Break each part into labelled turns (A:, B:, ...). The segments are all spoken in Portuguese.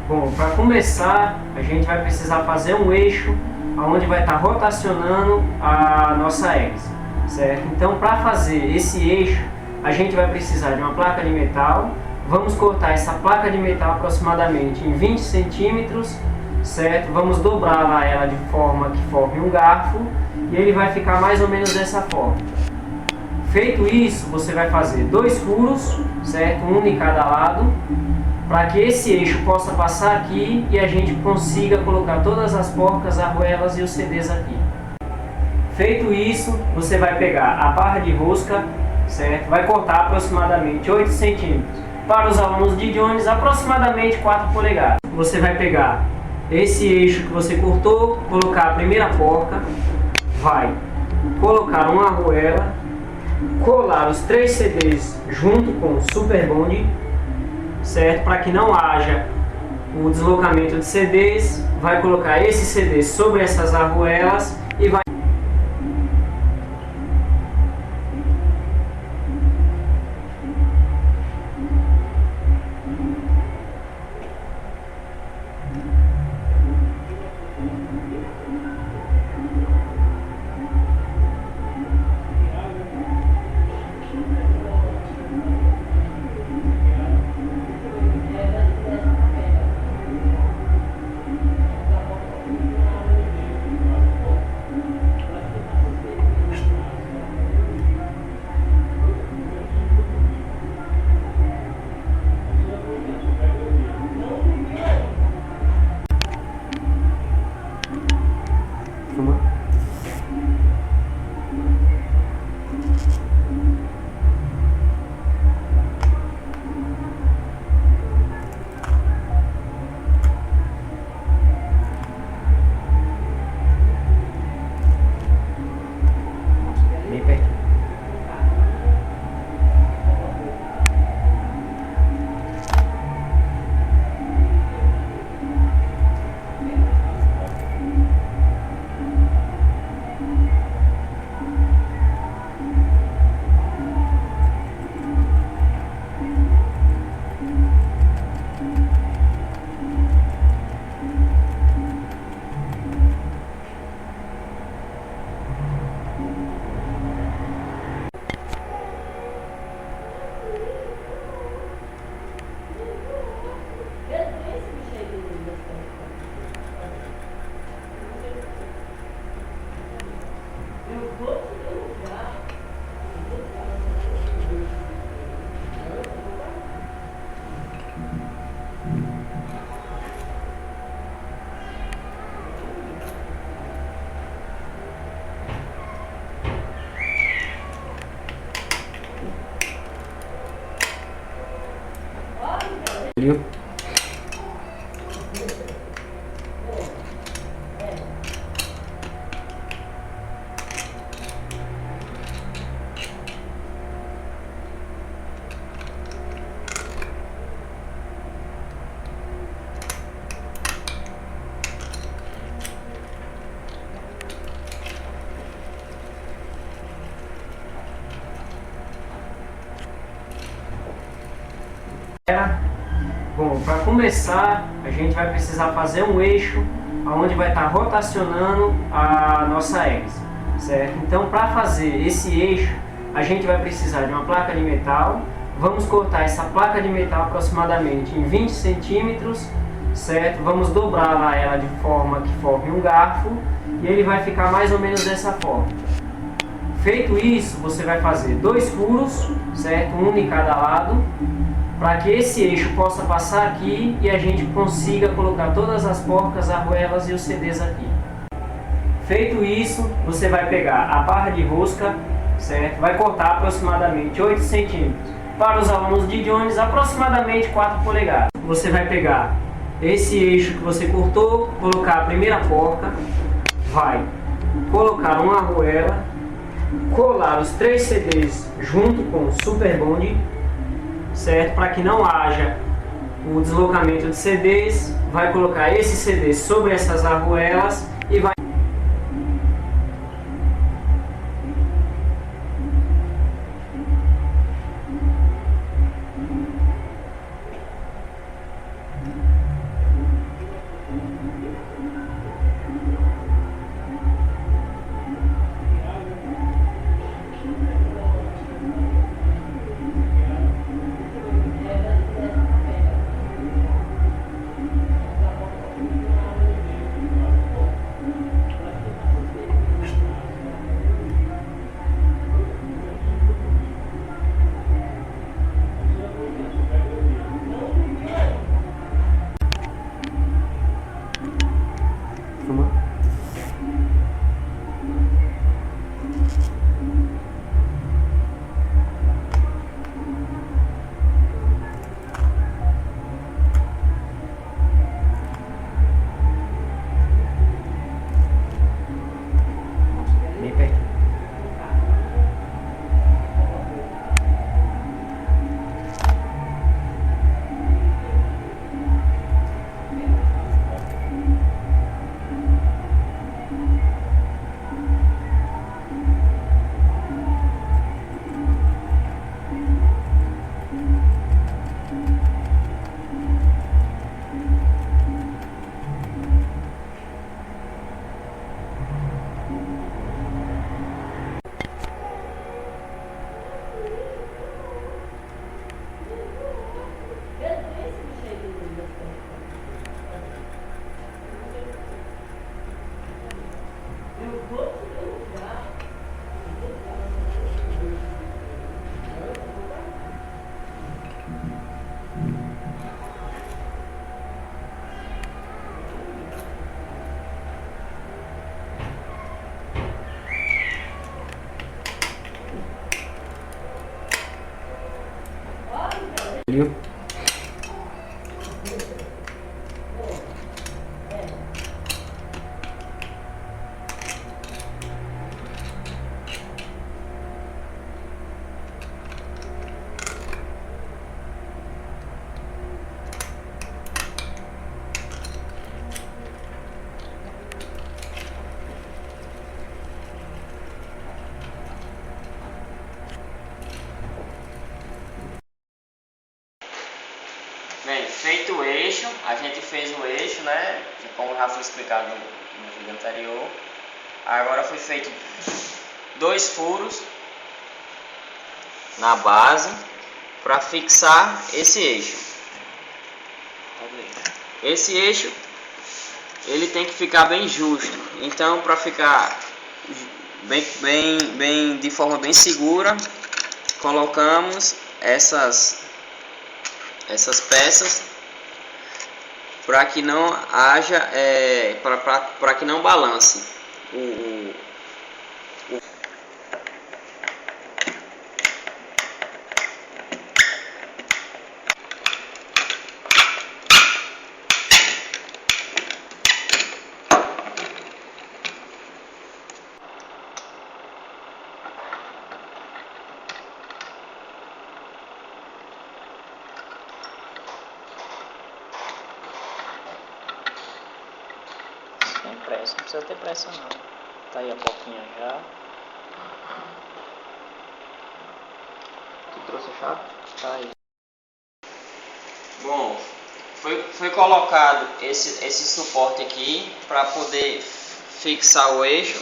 A: Bom, para começar, a gente vai precisar fazer um eixo onde vai estar rotacionando a nossa hélice, certo? Então, para fazer esse eixo, a gente vai precisar de uma placa de metal. Vamos cortar essa placa de metal aproximadamente em 20 centímetros, certo? Vamos dobrar ela de forma que forme um garfo e ele vai ficar mais ou menos dessa forma. Feito isso, você vai fazer 2 furos, certo? Um em cada lado, para que esse eixo possa passar aqui e a gente consiga colocar todas as porcas, arruelas e os CDs aqui. Feito isso, você vai pegar a barra de rosca, certo? Vai cortar aproximadamente 8 centímetros. Para os alunos de Jones, aproximadamente 4 polegadas. Você vai pegar esse eixo que você cortou, colocar a primeira porca, vai colocar uma arruela, colar os 3 CDs junto com o Super Bond, certo? Para que não haja o deslocamento de CDs, vai colocar esses CDs sobre essas arruelas e vai bem perto. Bom, para começar, a gente vai precisar fazer um eixo onde vai estar rotacionando a nossa hélice, certo? Então, para fazer esse eixo, a gente vai precisar de uma placa de metal. Vamos cortar essa placa de metal aproximadamente em 20 centímetros, certo? Vamos dobrar ela de forma que forme um garfo e ele vai ficar mais ou menos dessa forma. Feito isso, você vai fazer 2 furos, certo? Um em cada lado, para que esse eixo possa passar aqui e a gente consiga colocar todas as porcas, arruelas e os CDs aqui. Feito isso, você vai pegar a barra de rosca, certo? Vai cortar aproximadamente 8 centímetros. Para os alunos de Jones, aproximadamente 4 polegadas. Você vai pegar esse eixo que você cortou, colocar a primeira porca, vai colocar uma arruela, colar os 3 CDs junto com o Super Bond, certo? Para que não haja o deslocamento de CDs, vai colocar esses CDs sobre essas arruelas e vai
B: Bem, feito o eixo, a gente fez o eixo, né? Como já foi explicado no vídeo anterior. Agora foi feito 2 furos na base para fixar esse eixo. Esse eixo ele tem que ficar bem justo. Então, para ficar bem de forma bem segura, colocamos essas peças para que não haja para que não balance Sem pressa, não precisa ter pressa não. Tá aí a boquinha já. Tu trouxe a chave? Tá aí. Bom, foi colocado esse suporte aqui para poder fixar o eixo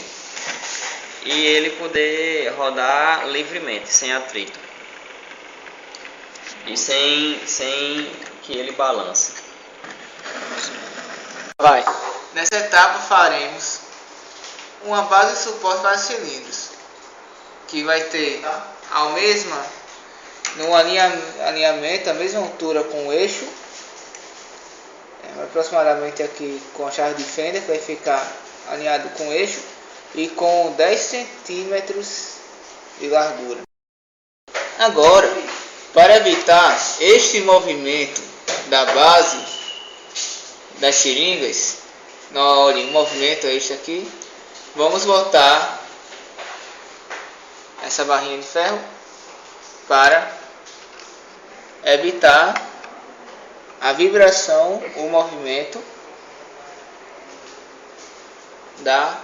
B: e ele poder rodar livremente, sem atrito. E sem que ele balance.
C: Vai. Nessa etapa faremos uma base de suporte para cilindros, que vai ter no alinhamento, a mesma altura com o eixo, aproximadamente aqui com a chave de fenda, que vai ficar alinhado com o eixo, e com 10 centímetros de largura. Agora, para evitar este movimento da base das seringas, olha, o movimento é este aqui. Vamos botar essa barrinha de ferro para evitar a vibração, o movimento da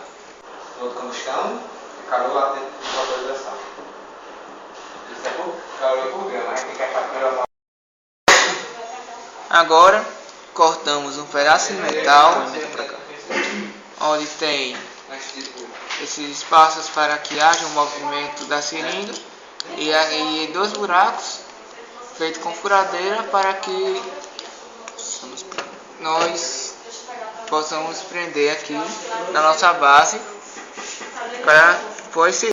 D: combustão, calor lá dentro da vaporização. Isso é por calor por grama, mas tem que acabar.
C: Agora cortamos um pedaço de metal onde tem esses espaços para que haja um movimento da seringa e 2 buracos feitos com furadeira para que nós possamos prender aqui na nossa base para pôr esse.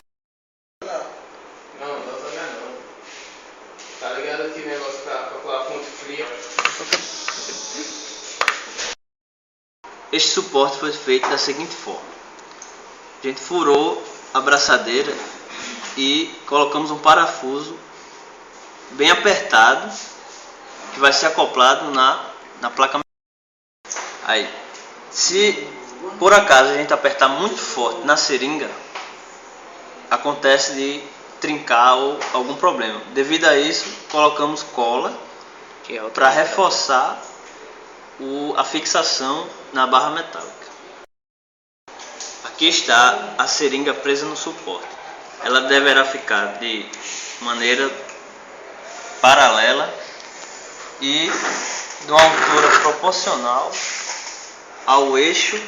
D: Tá ligado aqui o negócio pra calcular a fonte fria?
B: Este suporte foi feito da seguinte forma: a gente furou a braçadeira e colocamos um parafuso bem apertado que vai ser acoplado na placa. Aí, se por acaso a gente apertar muito forte na seringa, acontece de trincar ou algum problema. Devido a isso, colocamos cola para reforçar a fixação na barra metálica. Aqui está a seringa presa no suporte. Ela deverá ficar de maneira paralela e de uma altura proporcional ao eixo.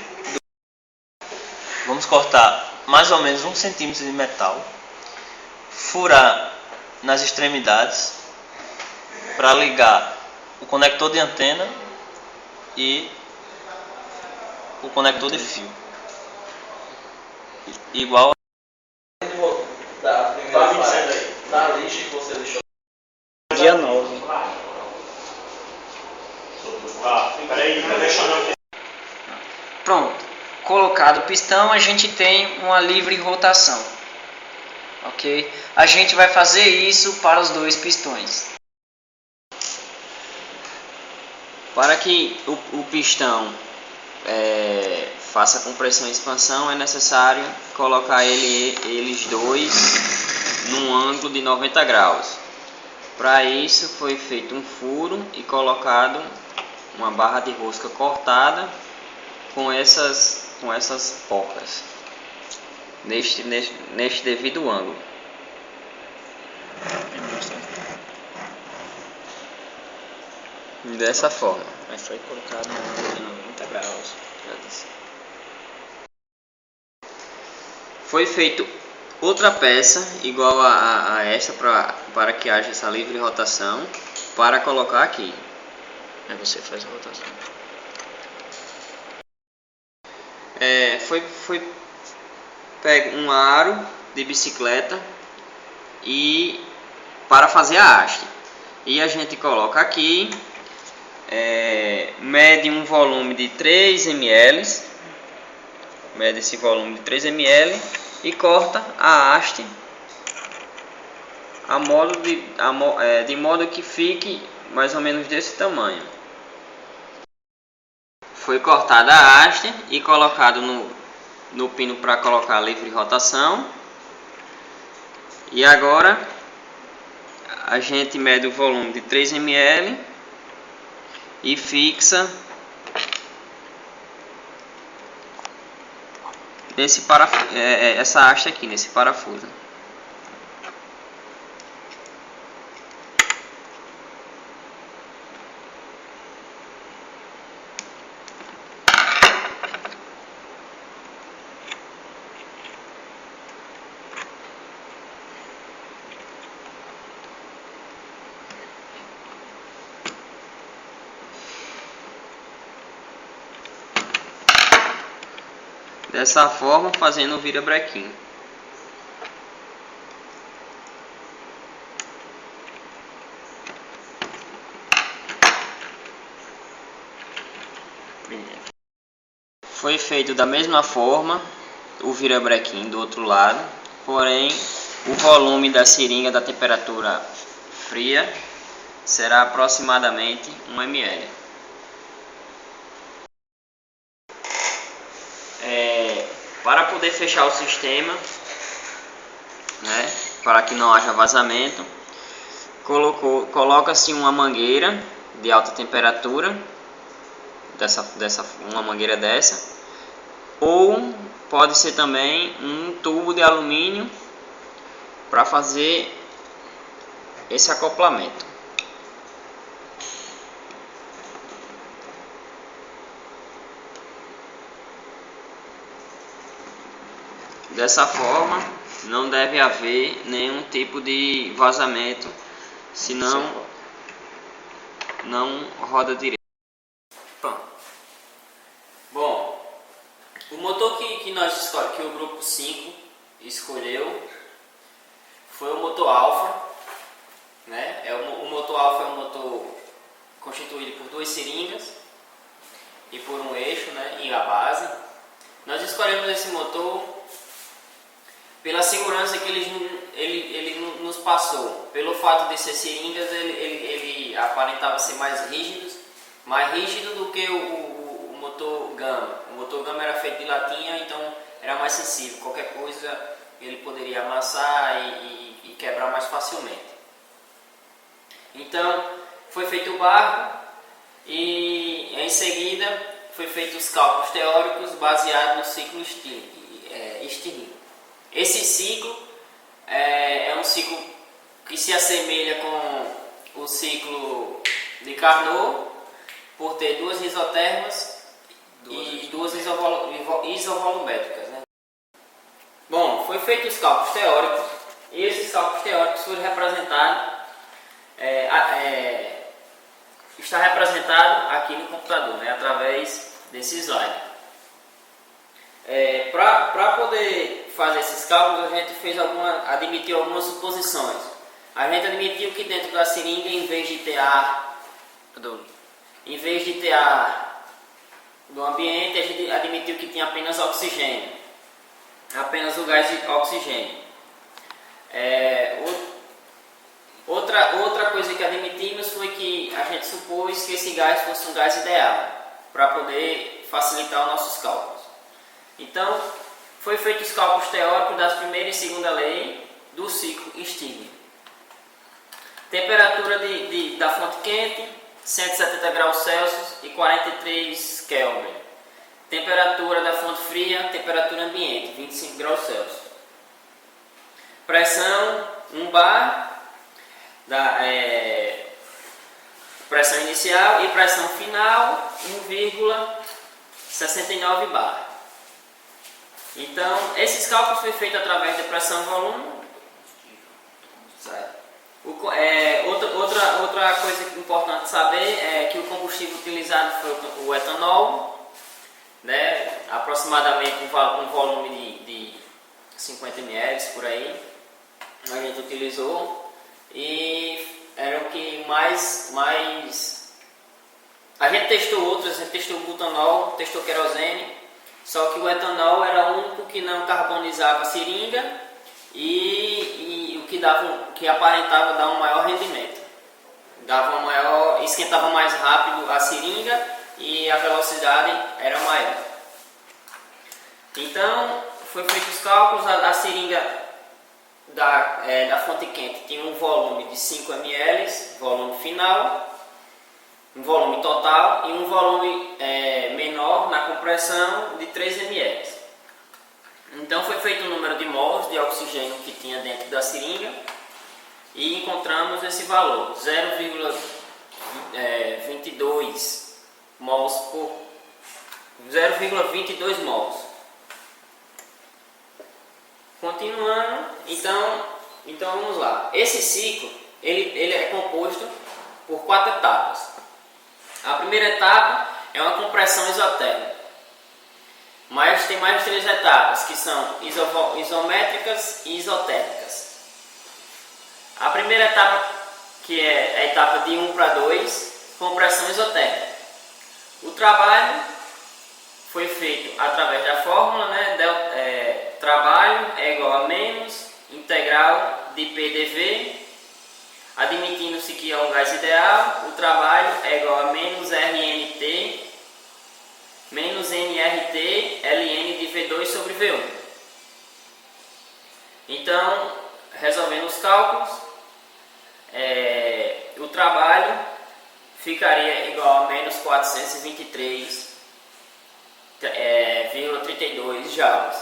B: Vamos cortar mais ou menos 1 centímetro de metal, furar nas extremidades para ligar o conector de antena e o conector de fio, igual
D: Da primeira fase, da lixa que você deixou.
B: dia 9. Pronto, colocado o pistão, a gente tem uma livre rotação, ok? A gente vai fazer isso para os 2 pistões.
E: Para que o pistão faça compressão e expansão, é necessário colocar eles dois num ângulo de 90 graus. Para isso foi feito um furo e colocado uma barra de rosca cortada com essas porcas neste devido ângulo. Dessa forma.
B: Aí foi colocado no ângulo de 90 graus.
E: Foi feito outra peça igual a esta para que haja essa livre rotação para colocar aqui.
B: Aí você faz a rotação.
E: Foi pego um aro de bicicleta e para fazer a haste. E a gente coloca aqui, mede um volume de 3 ml, mede esse volume de 3 ml e corta a haste de modo que fique mais ou menos desse tamanho. Foi cortada a haste e colocado no pino para colocar a livre rotação. E agora a gente mede o volume de 3 ml e fixa essa haste aqui nesse parafuso. Dessa forma, fazendo o virabrequim. Foi feito da mesma forma o virabrequim do outro lado, porém o volume da seringa da temperatura fria será aproximadamente 1 ml. Para poder fechar o sistema, né, para que não haja vazamento, coloca-se uma mangueira de alta temperatura, uma mangueira dessa, ou pode ser também um tubo de alumínio para fazer esse acoplamento. Dessa forma, não deve haver nenhum tipo de vazamento, senão não roda direito.
B: Pronto.
E: Bom, o motor que o grupo 5 escolheu foi o motor Alfa, né? O motor Alfa é um motor constituído por 2 seringas e por um eixo, né, e a base. Nós escolhemos esse motor pela segurança que ele nos passou. Pelo fato de ser seringas, ele aparentava ser mais rígido do que o motor Gama. O motor Gama era feito de latinha, então era mais sensível. Qualquer coisa ele poderia amassar e quebrar mais facilmente. Então foi feito o barro e em seguida foi feito os cálculos teóricos baseados no ciclo Stirling. Esse ciclo é um ciclo que se assemelha com o ciclo de Carnot, por ter 2 isotermas e 2 isovolumétricas, né? Bom, foi feito os cálculos teóricos e esses cálculos teóricos foram representados, está representado aqui no computador, né, através desse slide. Para poder fazer esses cálculos, a gente admitiu algumas suposições. A gente admitiu que dentro da seringa, em vez de ter ar do ambiente, a gente admitiu que tinha apenas oxigênio, apenas o gás de oxigênio. Outra coisa que admitimos foi que a gente supôs que esse gás fosse um gás ideal para poder facilitar os nossos cálculos. Então, foi feito os cálculos teóricos das primeira e segunda lei do ciclo Stirling. Temperatura da fonte quente, 170 graus Celsius e 43 Kelvin. Temperatura da fonte fria, temperatura ambiente, 25 graus Celsius. Pressão 1 bar, pressão inicial, e pressão final 1,69 bar. Então, esses cálculos foram feitos através da pressão e volume. Outra coisa importante saber é que o combustível utilizado foi o etanol, né? Aproximadamente um volume de 50 ml por aí. A gente utilizou e era o que mais a gente testou outros. A gente testou o butanol, testou querosene, só que o etanol era o único que não carbonizava a seringa e o que aparentava dar um maior rendimento, esquentava mais rápido a seringa e a velocidade era maior. Então foi feito os cálculos. A seringa da fonte quente tinha um volume de 5 ml, volume final, um volume total, e um volume menor na compressão de 3 ml. Então foi feito o número de mols de oxigênio que tinha dentro da seringa e encontramos esse valor, 0,22 mols por 0,22 mols. Continuando, então vamos lá. Esse ciclo ele é composto por 4 etapas. A primeira etapa é uma compressão isotérmica, mas tem mais 3 etapas, que são isométricas e isotérmicas. A primeira etapa, que é a etapa de 1 para 2, compressão isotérmica. O trabalho foi feito através da fórmula, né? Trabalho é igual a menos integral de PDV, admitindo-se que é um gás ideal. O trabalho é igual a menos RNT menos nRT ln de V2 sobre V1. Então, resolvendo os cálculos, o trabalho ficaria igual a menos 423,32 joules.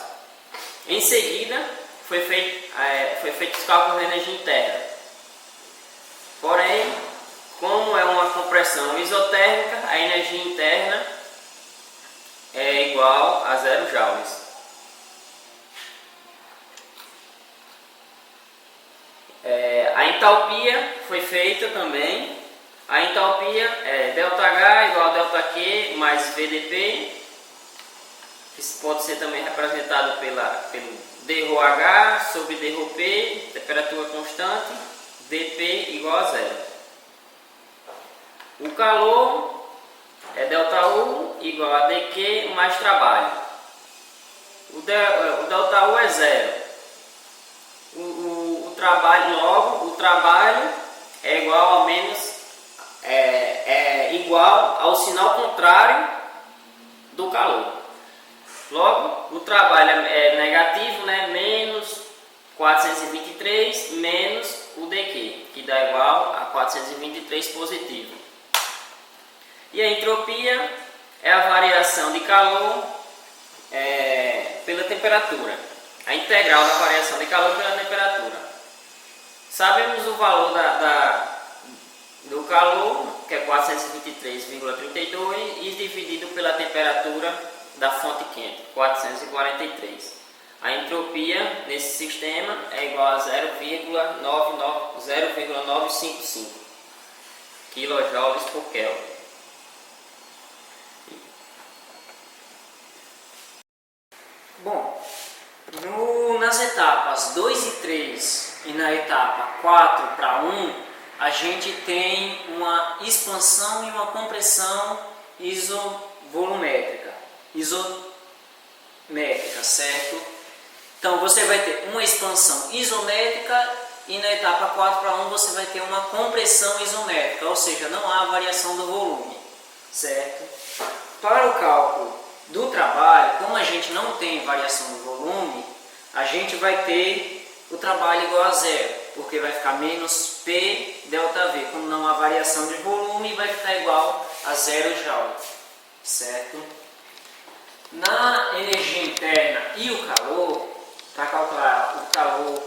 E: Em seguida, foi feito os cálculos da energia interna. Porém, como é uma compressão isotérmica, a energia interna é igual a 0 joules. A entalpia foi feita também. A entalpia é ΔH igual a ΔQ mais VdP, que pode ser também representado pelo dρH sobre dρP, temperatura constante, dP igual a 0. O calor é ΔU igual a dQ mais trabalho. O ΔU é 0. O trabalho é igual a menos igual ao sinal contrário do calor. Logo, o trabalho é negativo, né? Menos 423 menos o dQ, que dá igual a 423 positivo. E a entropia é a variação de calor pela temperatura, a integral da variação de calor pela temperatura. Sabemos o valor do calor, que é 423,32, e dividido pela temperatura da fonte quente, 443. A entropia nesse sistema é igual a 0,955 kJ por Kelvin. Bom, nas etapas 2 e 3 e na etapa 4 para 1, a gente tem uma expansão e uma compressão isométrica, certo? Então você vai ter uma expansão isométrica e na etapa 4/1 você vai ter uma compressão isométrica, ou seja, não há variação do volume, certo? Para o cálculo do trabalho, como a gente não tem variação do volume, a gente vai ter o trabalho igual a zero, porque vai ficar menos P delta V. Como não há variação de volume, vai ficar igual a 0 joule, certo? Na energia interna e o calor, para calcular o calor,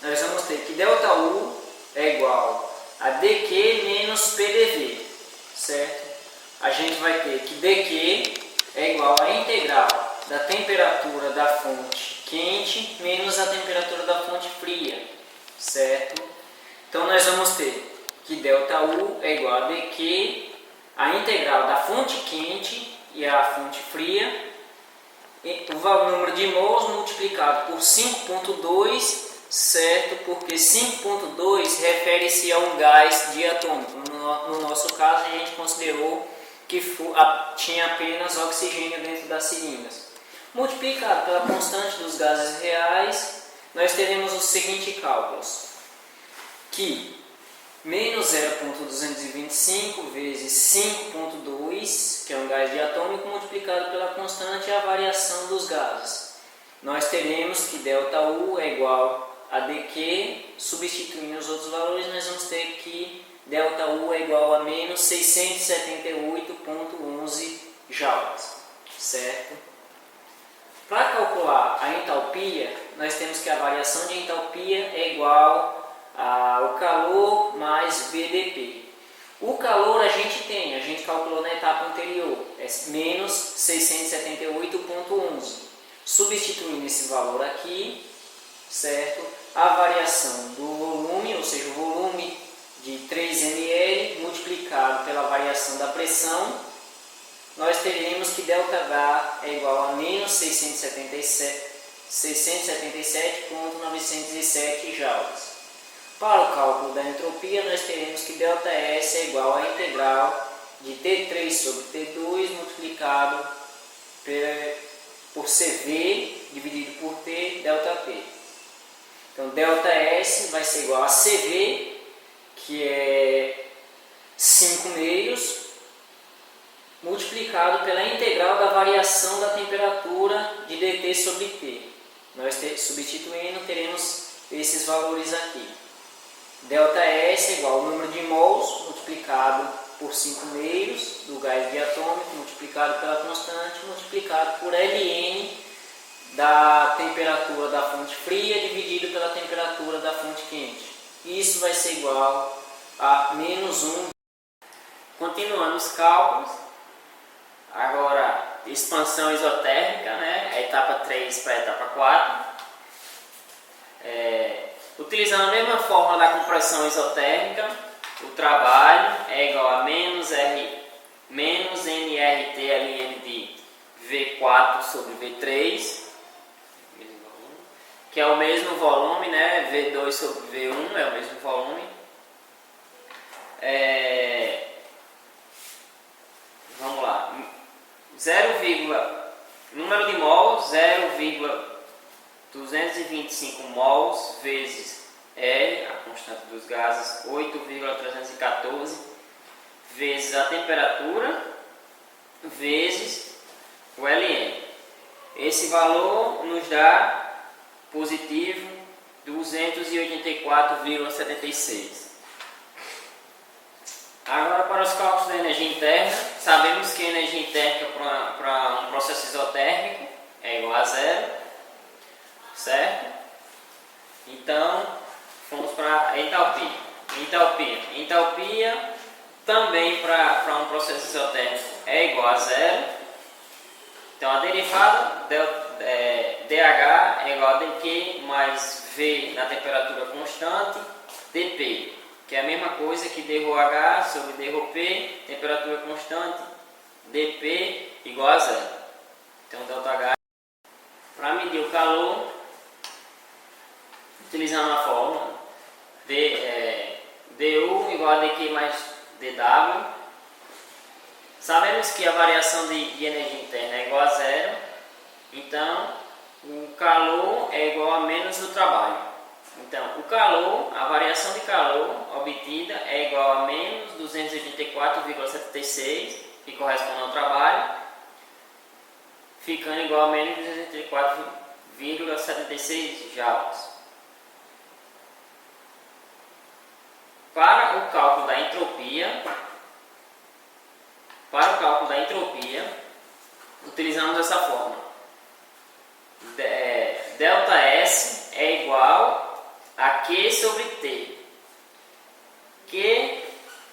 E: nós vamos ter que ΔU é igual a dQ menos PdV, certo? A gente vai ter que dQ é igual a integral da temperatura da fonte quente menos a temperatura da fonte fria, certo? Então nós vamos ter que ΔU é igual a dQ, a integral da fonte quente e a fonte fria, o número de mols multiplicado por 5,2, certo? Porque 5,2 refere-se a um gás diatômico. No nosso caso, a gente considerou que tinha apenas oxigênio dentro das seringas. Multiplicado pela constante dos gases reais, nós teremos os seguintes cálculos: que menos 0,225 vezes 5,2, que é um gás diatômico, multiplicado pela constante e a variação dos gases. Nós teremos que ΔU é igual a dQ, substituindo os outros valores, nós vamos ter que ΔU é igual a menos 678,11 joules, certo? Para calcular a entalpia, nós temos que a variação de entalpia é igual ao calor mais VdP. O calor a gente calculou na etapa anterior, é menos 678,11. Substituindo esse valor aqui, certo? A variação do volume, ou seja, o volume de 3 ml multiplicado pela variação da pressão, nós teremos que ΔH é igual a menos 677,907 joules. Para o cálculo da entropia, nós teremos que ΔS é igual à integral de T3 sobre T2 multiplicado por CV dividido por T ΔP. Então, ΔS vai ser igual a CV, que é 5 meios, multiplicado pela integral da variação da temperatura de dt sobre T. Nós substituindo, teremos esses valores aqui. ΔS é igual ao número de mols multiplicado por 5 meios do gás diatômico, multiplicado pela constante, multiplicado por Ln da temperatura da fonte fria, dividido pela temperatura da fonte quente. Isso vai ser igual a menos 1. Continuando os cálculos, agora expansão isotérmica, né? A etapa 3 para a etapa 4. Utilizando a mesma fórmula da compressão isotérmica, o trabalho é igual a menos nRT Ln de V4 sobre V3, que é o mesmo volume, né? V2 sobre V1 é o mesmo volume. Vamos lá. Número de mols, 0,225 mols vezes R, a constante dos gases, 8,314, vezes a temperatura, vezes o Ln. Esse valor nos dá positivo 284,76. Agora, para os cálculos da energia interna, sabemos que a energia térmica para um processo isotérmico é igual a zero, certo? Então, vamos para a entalpia. Entalpia também para um processo isotérmico é igual a zero. Então, a derivada dH é igual a dQ mais V na temperatura constante, dP, que é a mesma coisa que dρH sobre dρP, temperatura constante, dP igual a zero. Então, ΔH, para medir o calor, utilizando a fórmula dU igual a dQ mais dW, sabemos que a variação de energia interna é igual a zero, então o calor é igual a menos o trabalho. Então, o calor, a variação de calor obtida é igual a menos 284,76, que corresponde ao trabalho, ficando igual a menos 284,76 joules. Para o cálculo da entropia, utilizamos essa fórmula. Delta S é igual a Q sobre T. Q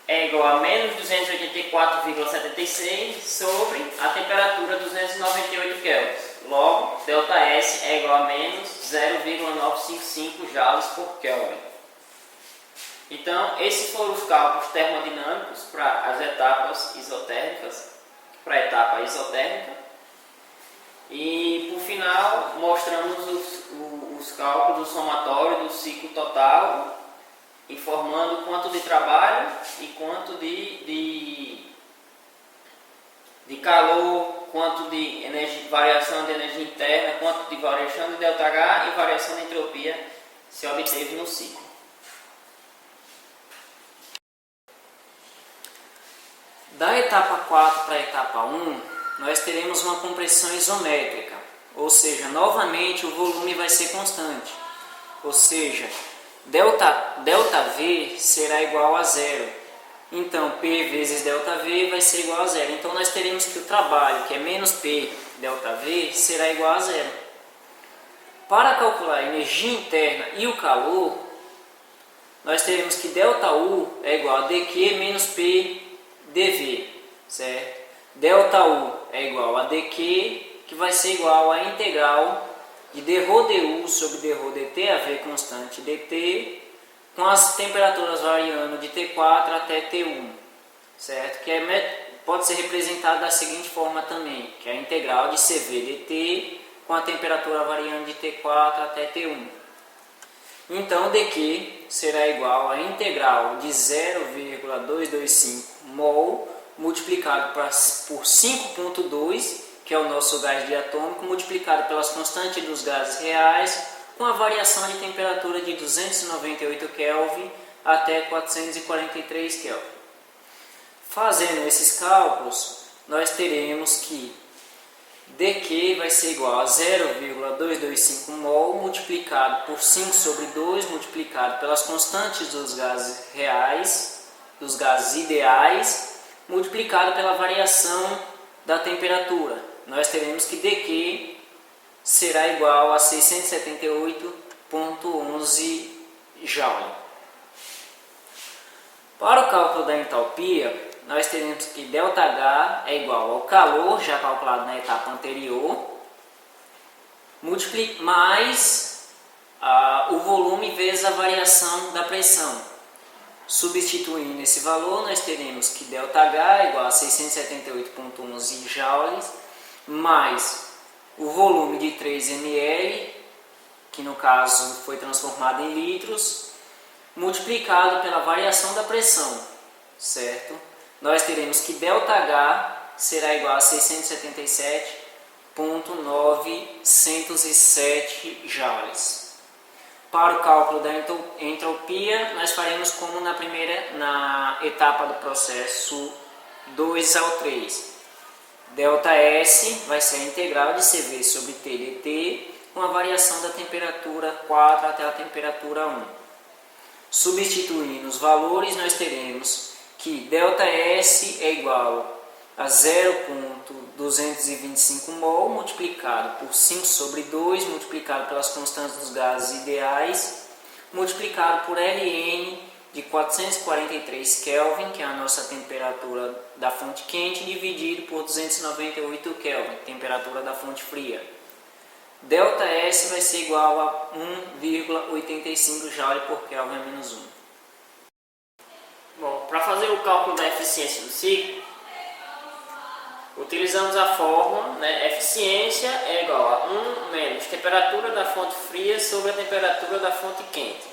E: é igual a menos 284,76 sobre a temperatura 298 kelvins. Logo, delta S é igual a menos 0,955 joules por Kelvin. Então, esses foram os cálculos termodinâmicos para as etapas isotérmicas, para a etapa isotérmica. E, por final, mostramos os cálculos do somatório do ciclo total, informando quanto de trabalho e quanto de calor, quanto de variação de energia interna, quanto de variação de ΔH e variação de entropia se obteve no ciclo. Da etapa 4 para a etapa 1, nós teremos uma compressão isométrica, ou seja, novamente o volume vai ser constante, ou seja, ΔV será igual a zero. Então, P vezes ΔV vai ser igual a zero. Então, nós teremos que o trabalho, que é menos P ΔV, será igual a zero. Para calcular a energia interna e o calor, nós teremos que ΔU é igual a dQ menos P dV, certo? ΔU é igual a dQ, que vai ser igual à integral de dρ du sobre dρ dt, a V constante dt, com as temperaturas variando de T4 até T1, certo? Que pode ser representado da seguinte forma também, que é a integral de CV dt com a temperatura variando de T4 até T1. Então, dQ será igual à integral de 0,225 mol multiplicado por 5,2, que é o nosso gás diatômico, multiplicado pelas constantes dos gases reais, com a variação de temperatura de 298 Kelvin até 443 Kelvin. Fazendo esses cálculos, nós teremos que dQ vai ser igual a 0,225 mol multiplicado por 5 sobre 2 multiplicado pelas constantes dos gases reais, dos gases ideais, multiplicado pela variação da temperatura. Nós teremos que dQ será igual a 678,11 joule. Para o cálculo da entalpia, nós teremos que ΔH é igual ao calor, já calculado na etapa anterior, mais o volume vezes a variação da pressão. Substituindo esse valor, nós teremos que ΔH é igual a 678,11 joules, mais o volume de 3 ml, que no caso foi transformado em litros, multiplicado pela variação da pressão, certo? Nós teremos que ΔH será igual a 677,907 joules. Para o cálculo da entropia, nós faremos como na etapa do processo 2 ao 3. ΔS vai ser a integral de CV sobre T dt, com a variação da temperatura 4 até a temperatura 1. Substituindo os valores, nós teremos que ΔS é igual a 0,225 mol multiplicado por 5 sobre 2 multiplicado pelas constantes dos gases ideais multiplicado por Ln de 443 Kelvin, que é a nossa temperatura da fonte quente, dividido por 298 Kelvin, temperatura da fonte fria. ΔS vai ser igual a 1,85 joule por Kelvin menos 1. Bom, para fazer o cálculo da eficiência do ciclo, utilizamos a fórmula, eficiência é igual a 1 menos temperatura da fonte fria sobre a temperatura da fonte quente.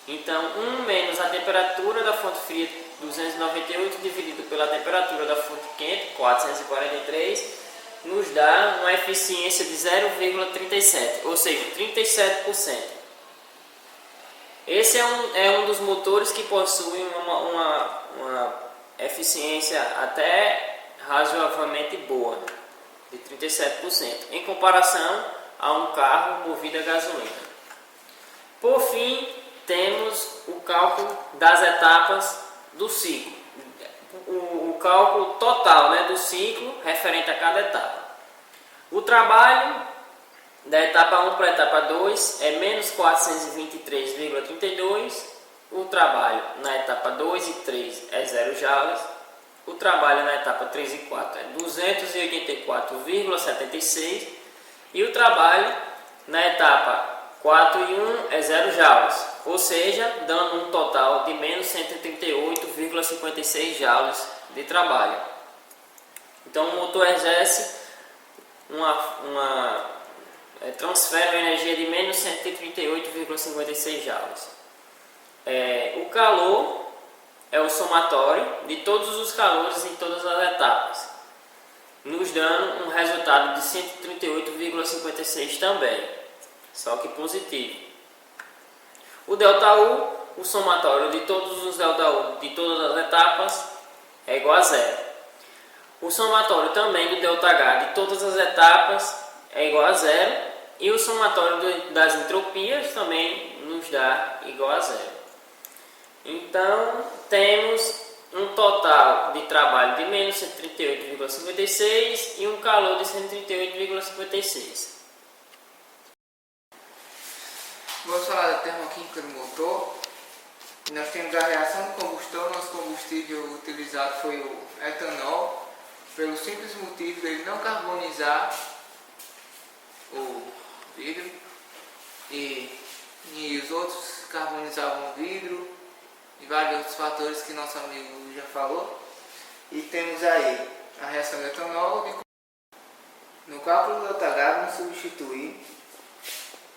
E: Então, 1 menos a temperatura da fonte fria, 298, dividido pela temperatura da fonte quente, 443, nos dá uma eficiência de 0,37, ou seja, 37%. Esse é um dos motores que possuem uma eficiência até razoavelmente boa, de 37%, em comparação a um carro movido a gasolina. Por fim, temos o cálculo das etapas do ciclo, o cálculo total, né, do ciclo referente a cada etapa. O trabalho da etapa 1 para a etapa 2 é menos 423,32. O trabalho na etapa 2 e 3 é 0 joules. O trabalho na etapa 3 e 4 é 284,76. E o trabalho na etapa 4 e 1 é 0 joules. Ou seja, dando um total de menos 138,56 joules de trabalho. Então o motor exerce transfere uma energia de menos 138,56 joules. O calor é o somatório de todos os calores em todas as etapas, nos dando um resultado de 138,56 também, só que positivo. O ΔU, o somatório de todos os ΔU de todas as etapas, é igual a zero. O somatório também do ΔH de todas as etapas é igual a zero. E o somatório das entropias também nos dá igual a zero. Então, temos um total de trabalho de menos 138,56 e um calor de 138,56.
C: Vamos falar da termoquímica do motor. Nós temos a reação de combustão. Nosso combustível utilizado foi o etanol, pelo simples motivo de ele não carbonizar o vidro e os outros carbonizavam o vidro e vários outros fatores que nosso amigo já falou. E temos aí a reação de etanol. No cálculo do ΔH vamos substituir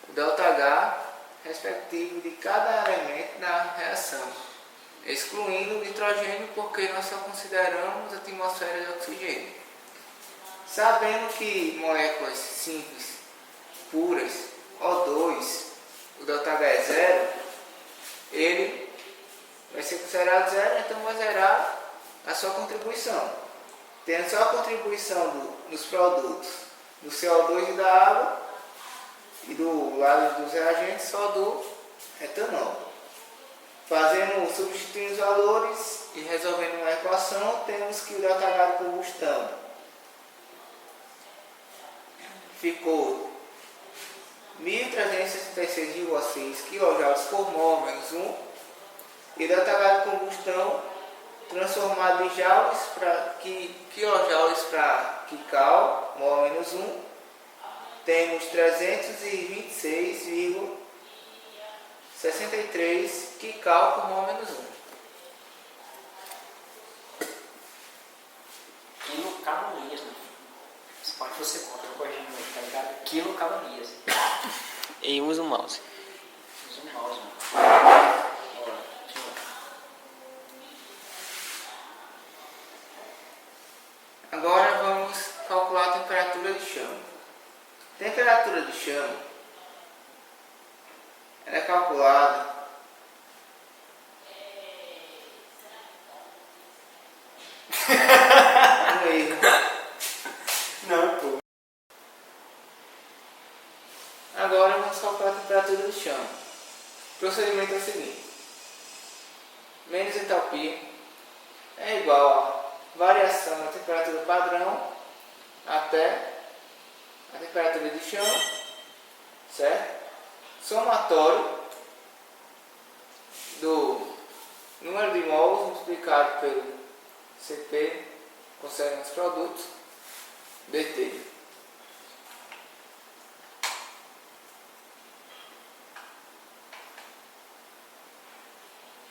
C: o ΔH respectivo de cada elemento da reação, excluindo o nitrogênio porque nós só consideramos a atmosfera de oxigênio. Sabendo que moléculas simples, puras, O2, o ΔH é zero, ele vai ser considerado zero, então vai zerar a sua contribuição. Tendo só a contribuição dos produtos do CO2 e da água, e do lado dos reagentes só do etanol. Substituindo os valores e resolvendo uma equação, temos que o ΔH de combustão ficou 1.366,6 kJ por mol menos 1, e o ΔH de combustão transformado em joules para quilojoules para kcal, mol menos 1, temos 326,63 kcal por mol menos 1.
A: Quilocalorias, né? Essa parte você conta, eu corrigindo, tá ligado? Quilocalorias.
E: E usa o mouse.
A: Usa um mouse, mano.
C: Agora vamos calcular a temperatura de chão. A temperatura de chão ela é calculada um erro.
A: Não, pô.
C: Agora vamos calcular a temperatura do chão. O procedimento é o seguinte: menos entalpia é igual a variação da temperatura padrão até a temperatura de chão, certo? Somatório do número de mols multiplicado pelo CP, concernente aos produtos, dt.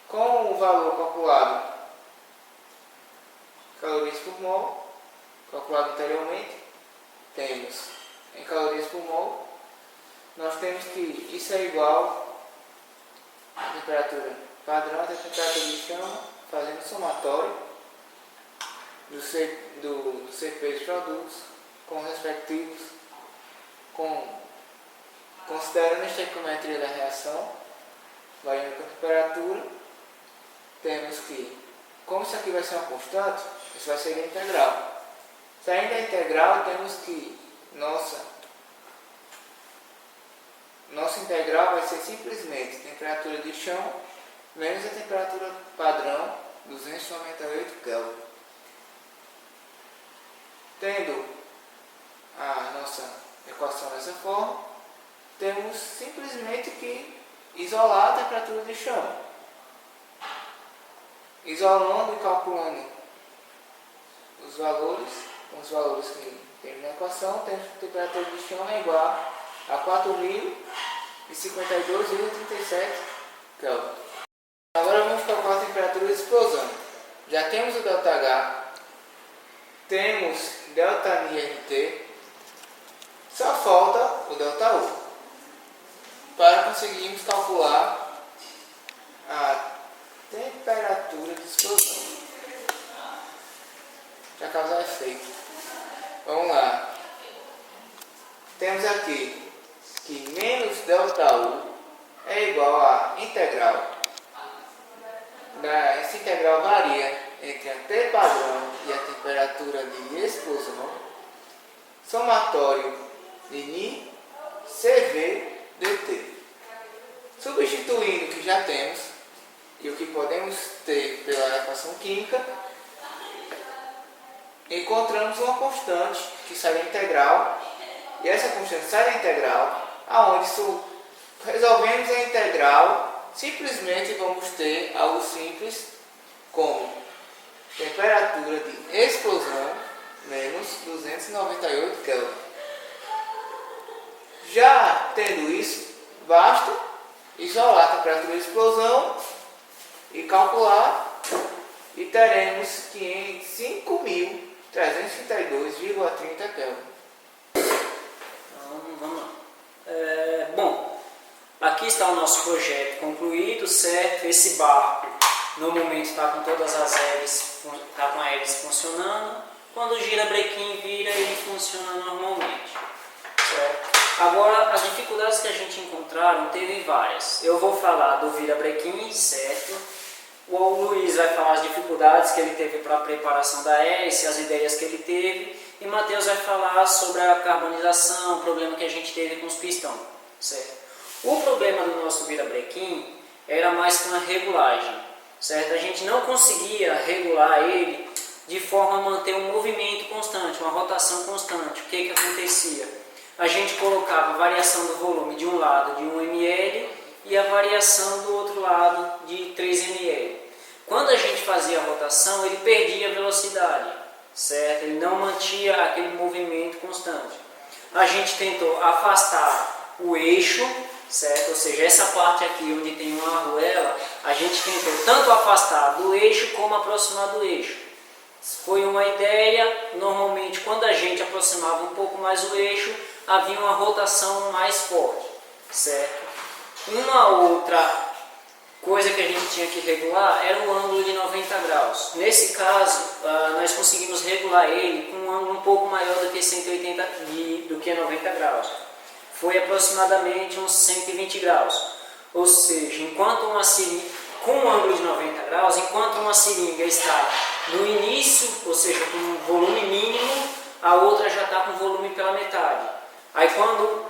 C: Com o valor calculado, calorias por mol, calculado anteriormente, temos em calorias por mol, nós temos que isso é igual à temperatura padrão da temperatura de chão, fazendo somatório do CP dos produtos com os respectivos, considerando a estequiometria da reação variando com a temperatura. Temos que, como isso aqui vai ser uma constante, isso vai ser integral. Saindo da integral, temos que nossa integral vai ser simplesmente temperatura de chão menos a temperatura padrão, 298 Kelvin. Tendo a nossa equação dessa forma, temos simplesmente que isolar a temperatura de chão. Isolando e calculando os valores que temos na equação, temos que a temperatura de chão é igual a 4.052,37 Kelvin. Agora vamos calcular a temperatura de explosão. Já temos o ΔH, temos ΔNRT, só falta o ΔU para conseguirmos calcular a temperatura de explosão para causar efeito. Vamos lá. Temos aqui que menos ΔU é igual a integral. Essa integral varia entre a T padrão e a temperatura de explosão, somatório de Ni CV dt. Substituindo o que já temos e o que podemos ter pela equação química, encontramos uma constante que sai da integral, e essa constante sai da integral, aonde resolvemos a integral, simplesmente vamos ter algo simples como temperatura de explosão menos 298 Kelvin. Já tendo isso, basta isolar a temperatura de explosão e calcular, e teremos 5.332,30 Kelvin.
A: Então, vamos lá. Bom, aqui está o nosso projeto concluído, certo? Esse barco no momento está com todas as hélices, está com a hélice funcionando. Quando gira brequim vira, ele funciona normalmente, certo? Agora, as dificuldades que a gente encontraram, teve várias. Eu vou falar do vira-brequim, certo? O Luiz vai falar as dificuldades que ele teve para a preparação da hélice, as ideias que ele teve. E Matheus vai falar sobre a carbonização, o problema que a gente teve com os pistões, certo? O problema do nosso vira-brequim era mais com a regulagem, certo? A gente não conseguia regular ele de forma a manter um movimento constante, uma rotação constante. O que acontecia? A gente colocava a variação do volume de um lado de 1 ml e a variação do outro lado de 3 ml. Quando a gente fazia a rotação, ele perdia a velocidade, certo? Ele não mantinha aquele movimento constante. A gente tentou afastar o eixo, certo? Ou seja, essa parte aqui onde tem uma arruela, a gente tentou tanto afastar do eixo como aproximar do eixo. Foi uma ideia. Normalmente quando a gente aproximava um pouco mais o eixo, havia uma rotação mais forte, certo? Uma outra coisa que a gente tinha que regular era o ângulo de 90 graus. Nesse caso, nós conseguimos regular ele com um ângulo um pouco maior do que 180 do que 90 graus. Foi aproximadamente uns 120 graus. Ou seja, enquanto uma seringa com um ângulo de 90 graus, enquanto uma seringa está no início, ou seja, com um volume mínimo, a outra já está com volume pela metade. Aí quando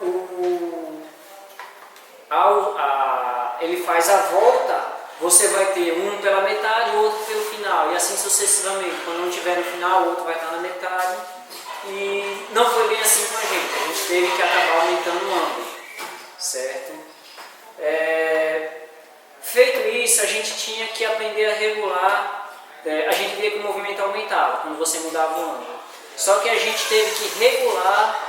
A: ele faz a volta, você vai ter um pela metade e o outro pelo final, e assim sucessivamente. Quando não tiver no final, o outro vai estar na metade. E não foi bem assim com a gente teve que acabar aumentando o ângulo, certo? Feito isso, a gente tinha que aprender a regular. A gente via que o movimento aumentava quando você mudava o ângulo. Só que a gente teve que regular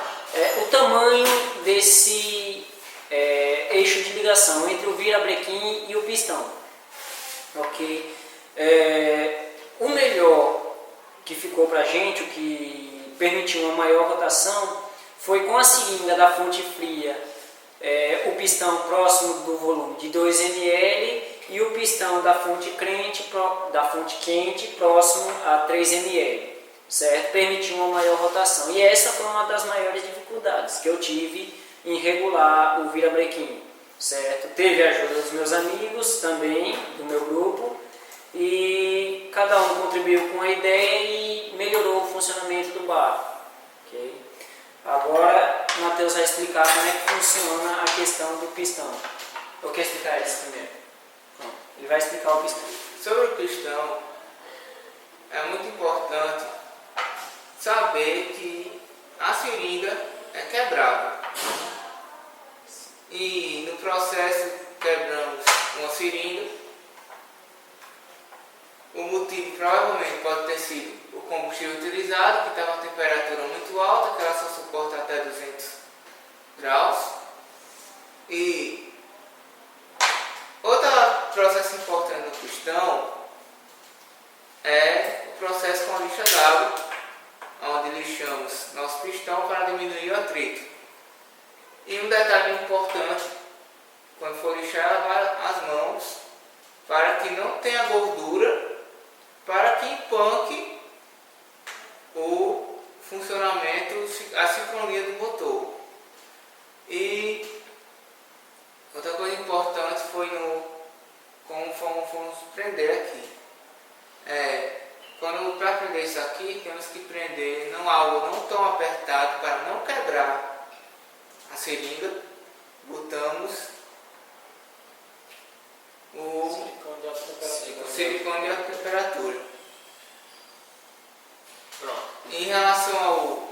A: o tamanho desse eixo de ligação entre o virabrequim e o pistão. Ok? O melhor que ficou para a gente, o que permitiu uma maior rotação, foi com a seringa da fonte fria, o pistão próximo do volume de 2 ml e o pistão da fonte quente próximo a 3 ml, certo? Permitiu uma maior rotação. E essa foi uma das maiores dificuldades que eu tive em regular o virabrequim, certo? Teve a ajuda dos meus amigos também, do meu grupo, e cada um contribuiu com a ideia e melhorou o funcionamento do barco. Okay? Agora, o Matheus vai explicar como é que funciona a questão do pistão. Eu quero explicar isso primeiro. Ele vai explicar o pistão.
C: Sobre o pistão, é muito importante saber que a seringa é quebrável. E no processo quebramos uma seringa. O motivo provavelmente pode ter sido o combustível utilizado, que estava a uma temperatura muito alta, que ela só suporta até 200 graus. E outro processo importante no pistão é o processo com a lixa d'água, onde lixamos nosso pistão para diminuir o atrito. E um detalhe importante, quando for lixar, lavar as mãos para que não tenha gordura, para que empanque o funcionamento, a sincronia do motor. E outra coisa importante foi como fomos prender aqui. Para prender isso aqui, temos que prender algo não tão apertado para não quebrar a seringa. Botamos o silicone de alta temperatura.
E: Pronto.
C: Em relação ao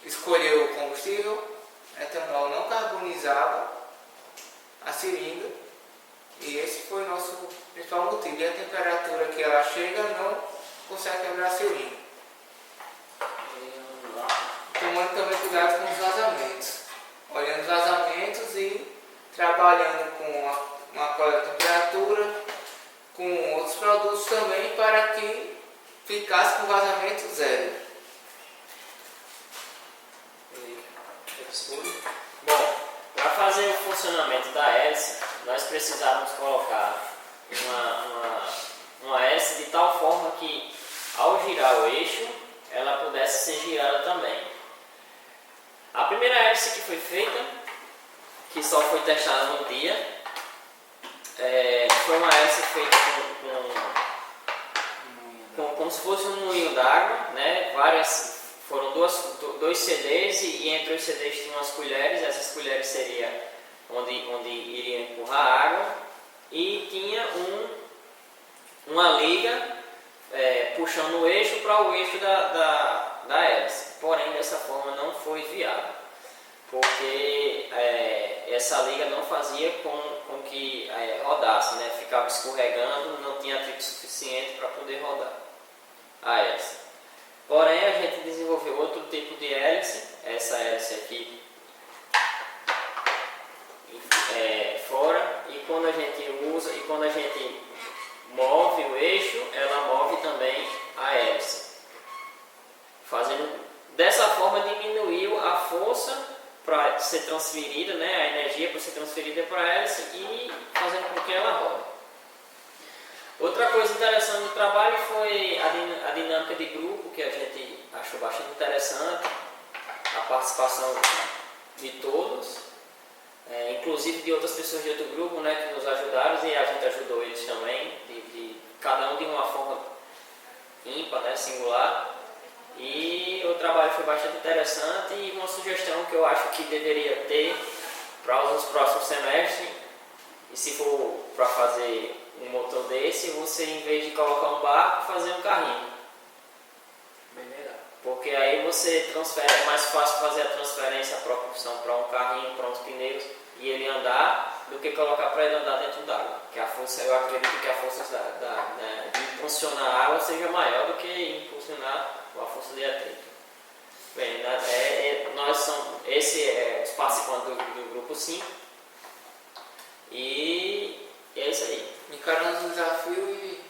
C: escolher o combustível, etanol não carbonizava a seringa, e esse foi o nosso principal motivo. E a temperatura que ela chega não consegue quebrar a seringa. Tomando também cuidado com os vazamentos, olhando os vazamentos e trabalhando com uma coleta de temperatura, com outros produtos também, para que ficasse com vazamento zero.
E: Bom, para fazer o funcionamento da hélice, nós precisávamos colocar uma hélice de tal forma que, ao girar o eixo, ela pudesse ser girada também. A primeira hélice que foi feita, que só foi testada no dia, foi uma hélice feita como se fosse um moinho d'água, né? Foram dois CDs e entre os CDs tinham umas colheres. Essas colheres seria onde iria empurrar água, e tinha uma liga puxando o eixo para o eixo da hélice. Porém, dessa forma não foi viável, porque essa liga não fazia com que rodasse, né? Ficava escorregando, não tinha atrito suficiente para poder rodar a hélice. Porém, a gente desenvolveu outro tipo de hélice, essa hélice aqui fora, e quando a gente move o eixo, ela move também a hélice. Dessa forma, diminuiu a força para ser transferida, né, a energia para ser transferida para a hélice, e fazendo com que ela rode. Outra coisa interessante do trabalho foi a dinâmica de grupo, que a gente achou bastante interessante, a participação de todos, inclusive de outras pessoas de outro grupo, né, que nos ajudaram, e a gente ajudou eles também, cada um de uma forma ímpar, né, singular. E o trabalho foi bastante interessante, e uma sugestão que eu acho que deveria ter para os próximos semestres, e se for para fazer um motor desse, você, em vez de colocar um barco, fazer um carrinho.
A: Bem legal.
E: Porque aí você transfere, é mais fácil fazer a transferência, a propulsão para um carrinho, para uns pneus, e ele andar, do que colocar para ele andar dentro d'água. Que a força, eu acredito que a força de impulsionar a água seja maior do que impulsionar a força de atrito. Bem, nós somos, os participantes do grupo 5, e é isso aí.
C: Encaramos o desafio e